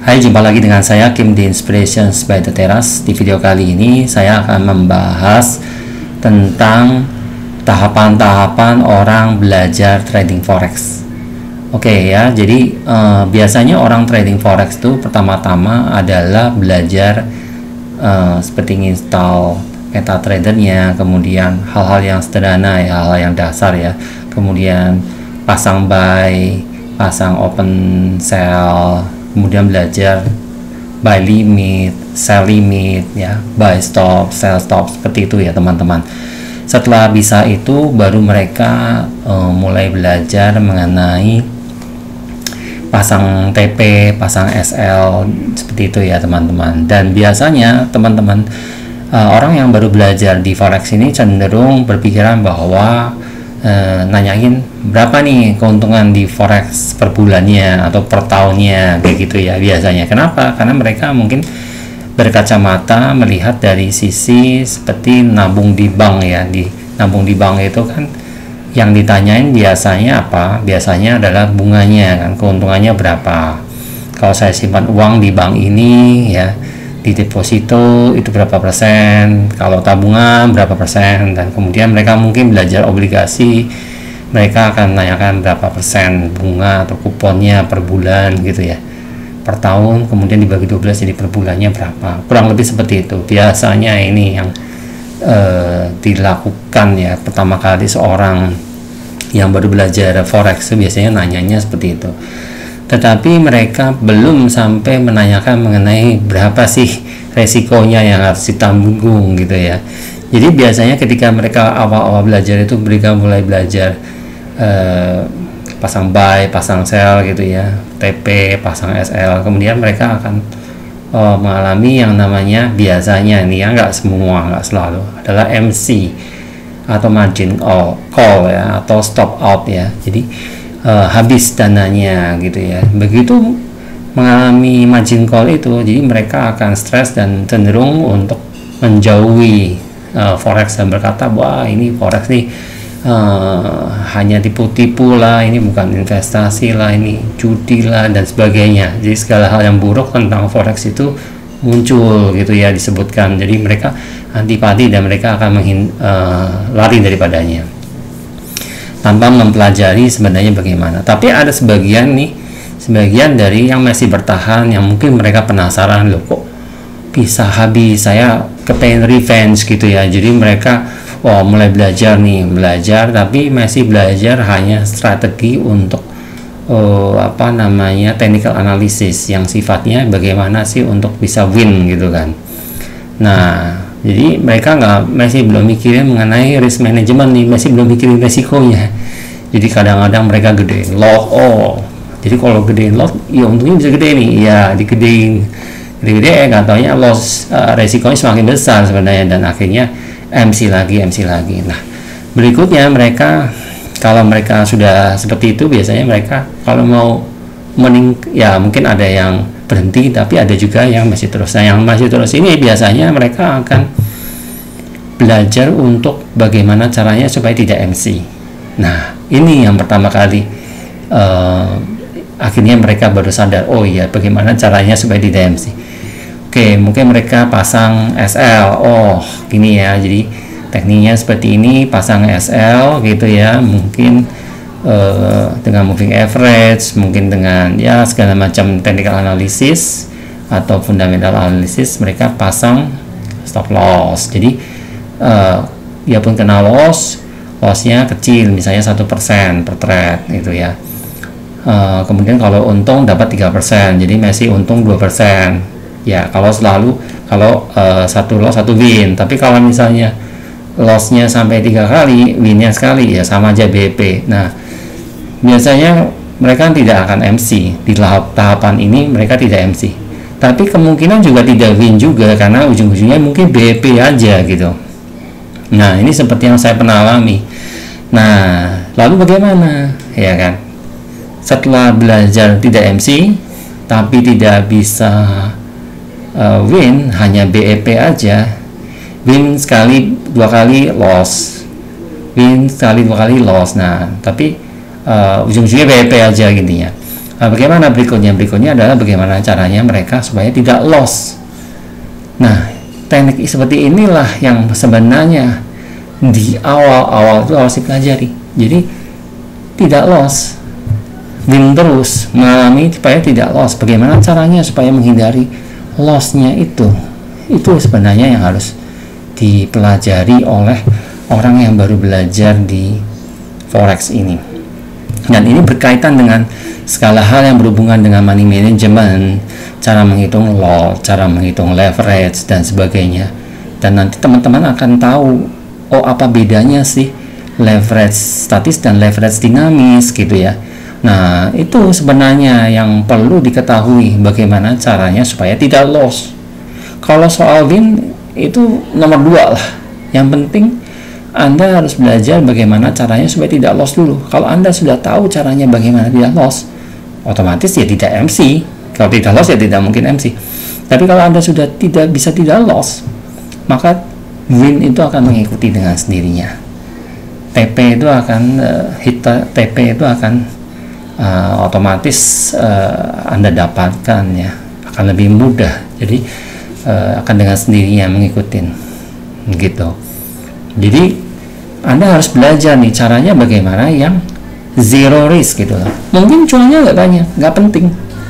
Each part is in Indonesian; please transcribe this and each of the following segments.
Hai, jumpa lagi dengan saya Kim di Inspirations by The Terrace. Di video kali ini saya akan membahas tentang tahapan-tahapan orang belajar trading forex. Oke ya, jadi biasanya orang trading forex itu pertama-tama adalah belajar seperti install MetaTrader-nya, kemudian hal-hal yang sederhana ya, hal-hal yang dasar ya, kemudian pasang buy, pasang open sell, kemudian belajar buy limit, sell limit ya, buy stop, sell stop, seperti itu ya teman-teman. Setelah bisa itu baru mereka mulai belajar mengenai pasang TP, pasang SL, seperti itu ya teman-teman. Dan biasanya teman-teman orang yang baru belajar di forex ini cenderung berpikiran bahwa nanyain berapa nih keuntungan di forex per bulannya atau per tahunnya, kayak gitu ya biasanya. Kenapa? Karena mereka mungkin berkacamata melihat dari sisi seperti nabung di bank ya. Di nabung di bank itu kan yang ditanyain biasanya apa? Biasanya adalah bunganya kan, keuntungannya berapa. Kalau saya simpan uang di bank ini ya, di deposito itu berapa persen, kalau tabungan berapa persen, dan kemudian mereka mungkin belajar obligasi, mereka akan menanyakan berapa persen bunga atau kuponnya per bulan gitu ya, per tahun, kemudian dibagi 12 jadi per bulannya berapa, kurang lebih seperti itu biasanya. Ini yang dilakukan ya pertama kali seorang yang baru belajar forex, biasanya nanyanya seperti itu. Tetapi mereka belum sampai menanyakan mengenai berapa sih resikonya yang harus ditanggung gitu ya. Jadi biasanya ketika mereka awal-awal belajar itu mereka mulai belajar pasang buy, pasang sell gitu ya, TP, pasang SL, kemudian mereka akan mengalami yang namanya biasanya ini ya, nggak semua, nggak selalu, adalah MC atau margin call ya, atau stop out ya. Jadi habis dananya gitu ya. Begitu mengalami margin call itu, jadi mereka akan stres dan cenderung untuk menjauhi forex dan berkata, wah ini forex nih hanya tipu-tipu lah, ini bukan investasi lah, ini judi lah dan sebagainya. Jadi segala hal yang buruk tentang forex itu muncul gitu ya, disebutkan. Jadi mereka antipati dan mereka akan lari daripadanya tanpa mempelajari sebenarnya bagaimana. Tapi ada sebagian dari yang masih bertahan, yang mungkin mereka penasaran, loh kok bisa habis, saya kepengen revenge gitu ya. Jadi mereka mulai belajar tapi masih belajar hanya strategi untuk technical analysis yang sifatnya bagaimana sih untuk bisa win gitu kan. Nah, jadi mereka masih belum mikirin mengenai risk management nih, masih belum mikirin resikonya. Jadi kadang-kadang mereka gedein lot. Jadi kalau gedein lot, ya untungnya bisa gede nih, ya digedein, gede-gede, nggak taunya loss, resikonya semakin besar sebenarnya, dan akhirnya MC lagi. Nah, berikutnya mereka, kalau mereka sudah seperti itu, biasanya mereka kalau mau ya mungkin ada yang berhenti, tapi ada juga yang masih terus. Nah, yang masih terus ini biasanya mereka akan belajar untuk bagaimana caranya supaya tidak MC. Nah, ini yang pertama kali akhirnya mereka baru sadar, oh iya, bagaimana caranya supaya tidak MC. Oke, mungkin mereka pasang SL. Oh, gini ya, jadi tekniknya seperti ini, pasang SL gitu ya, mungkin dengan moving average, mungkin dengan ya segala macam technical analysis atau fundamental analysis, mereka pasang stop loss. Jadi ya pun kena lossnya kecil, misalnya 1% per trade gitu ya. Kemudian kalau untung dapat 3%, jadi masih untung 2% ya. Kalau satu loss satu win, tapi kalau misalnya lossnya sampai 3 kali, winnya sekali, ya sama aja BP. Nah, biasanya mereka tidak akan MC di tahapan ini, mereka tidak MC, tapi kemungkinan juga tidak win juga, karena ujung-ujungnya mungkin BP aja gitu. Nah, ini seperti yang saya pernah alami. Nah, lalu bagaimana ya kan, setelah belajar tidak MC tapi tidak bisa win, hanya BEP aja, win sekali 2 kali loss, win sekali 2 kali loss. Nah, tapi ujung-ujungnya BP aja gini ya. Nah, bagaimana berikutnya? Berikutnya adalah bagaimana caranya mereka supaya tidak loss. Nah, teknik seperti inilah yang sebenarnya di awal-awal itu harus dipelajari. Jadi tidak loss, win terus, mengalami supaya tidak loss. Bagaimana caranya supaya menghindari lossnya itu sebenarnya yang harus dipelajari oleh orang yang baru belajar di forex ini. Dan ini berkaitan dengan segala hal yang berhubungan dengan money management, cara menghitung loss, cara menghitung leverage dan sebagainya. Dan nanti teman-teman akan tahu, oh apa bedanya sih leverage statis dan leverage dinamis gitu ya. Nah, itu sebenarnya yang perlu diketahui, bagaimana caranya supaya tidak loss. Kalau soal win itu nomor 2 lah. Yang penting Anda harus belajar bagaimana caranya supaya tidak loss dulu. Kalau Anda sudah tahu caranya bagaimana tidak loss, otomatis ya tidak MC. Kalau tidak loss ya tidak mungkin MC. Tapi kalau Anda sudah tidak bisa tidak loss, maka win itu akan mengikuti dengan sendirinya. TP itu akan TP itu akan otomatis Anda dapatkan ya, akan lebih mudah. Jadi akan dengan sendirinya mengikuti gitu. Jadi Anda harus belajar nih caranya bagaimana yang zero risk gitu lah. Mungkin cuannya nggak banyak, nggak penting.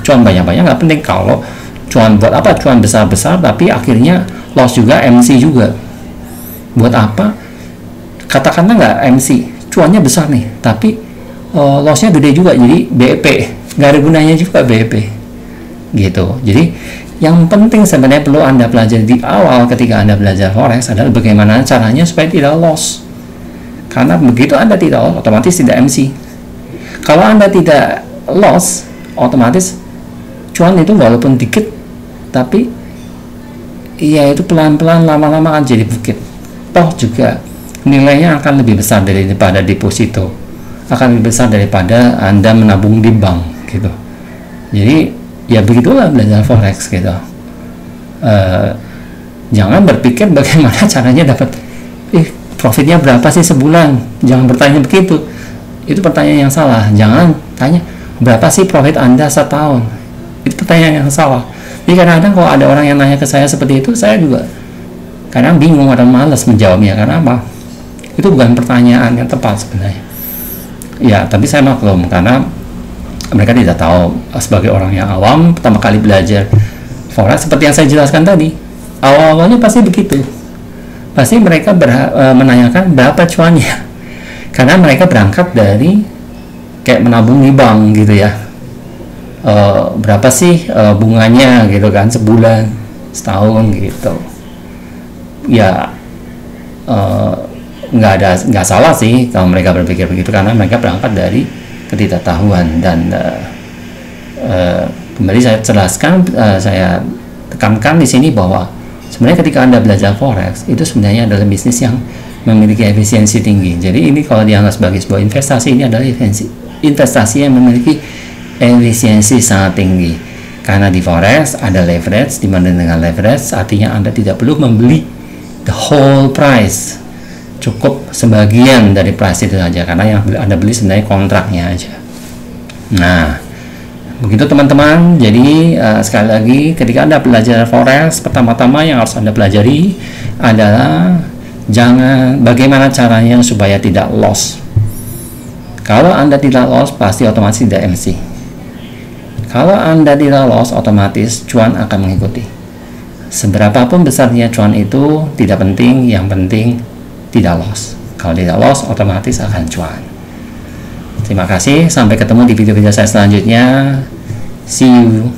Cuan banyak-banyak nggak penting. Kalau cuan buat apa? Cuan besar-besar tapi akhirnya loss juga, MC juga. Buat apa? Katakanlah nggak MC, cuannya besar nih, tapi lossnya gede juga, jadi BEP, nggak ada gunanya juga BEP gitu. Jadi yang penting sebenarnya perlu Anda pelajari di awal ketika Anda belajar forex adalah bagaimana caranya supaya tidak loss. Karena begitu Anda tidak loss, otomatis tidak MC. Kalau Anda tidak loss, otomatis cuan itu walaupun dikit, tapi ya itu pelan-pelan lama-lama akan jadi bukit. Toh juga nilainya akan lebih besar daripada deposito, akan lebih besar daripada Anda menabung di bank gitu. Jadi ya begitulah belajar forex gitu. Jangan berpikir bagaimana caranya dapat profitnya berapa sih sebulan. Jangan bertanya begitu, itu pertanyaan yang salah. Jangan tanya berapa sih profit Anda setahun, itu pertanyaan yang salah. Jadi kadang-kadang kalau ada orang yang nanya ke saya seperti itu, saya juga kadang bingung atau malas menjawabnya. Karena apa? Itu bukan pertanyaan yang tepat sebenarnya. Ya, tapi saya maklum karena mereka tidak tahu. Sebagai orang yang awam pertama kali belajar forex, seperti yang saya jelaskan tadi, awal-awalnya pasti begitu. Pasti mereka menanyakan berapa cuannya, karena mereka berangkat dari kayak menabung di bank gitu ya. Berapa sih bunganya gitu kan, sebulan, setahun gitu ya. Nggak salah sih kalau mereka berpikir begitu, karena mereka berangkat dari ketidaktahuan. Dan kembali saya jelaskan, saya tekankan di sini bahwa sebenarnya ketika Anda belajar forex itu sebenarnya adalah bisnis yang memiliki efisiensi tinggi. Jadi ini kalau dianggap sebagai sebuah investasi, ini adalah investasi yang memiliki efisiensi sangat tinggi. Karena di forex ada leverage, di mana dengan leverage artinya Anda tidak perlu membeli the whole price, cukup sebagian dari price itu saja, karena yang Anda beli sebenarnya kontraknya aja. Nah, begitu teman-teman. Jadi sekali lagi, ketika Anda belajar forex, pertama-tama yang harus Anda pelajari adalah bagaimana caranya supaya tidak loss. Kalau Anda tidak loss, pasti otomatis tidak MC. Kalau Anda tidak loss, otomatis cuan akan mengikuti. Seberapapun besarnya cuan itu tidak penting, yang penting tidak loss. Kalau tidak loss, otomatis akan cuan. Terima kasih, sampai ketemu di video-video saya selanjutnya. See you.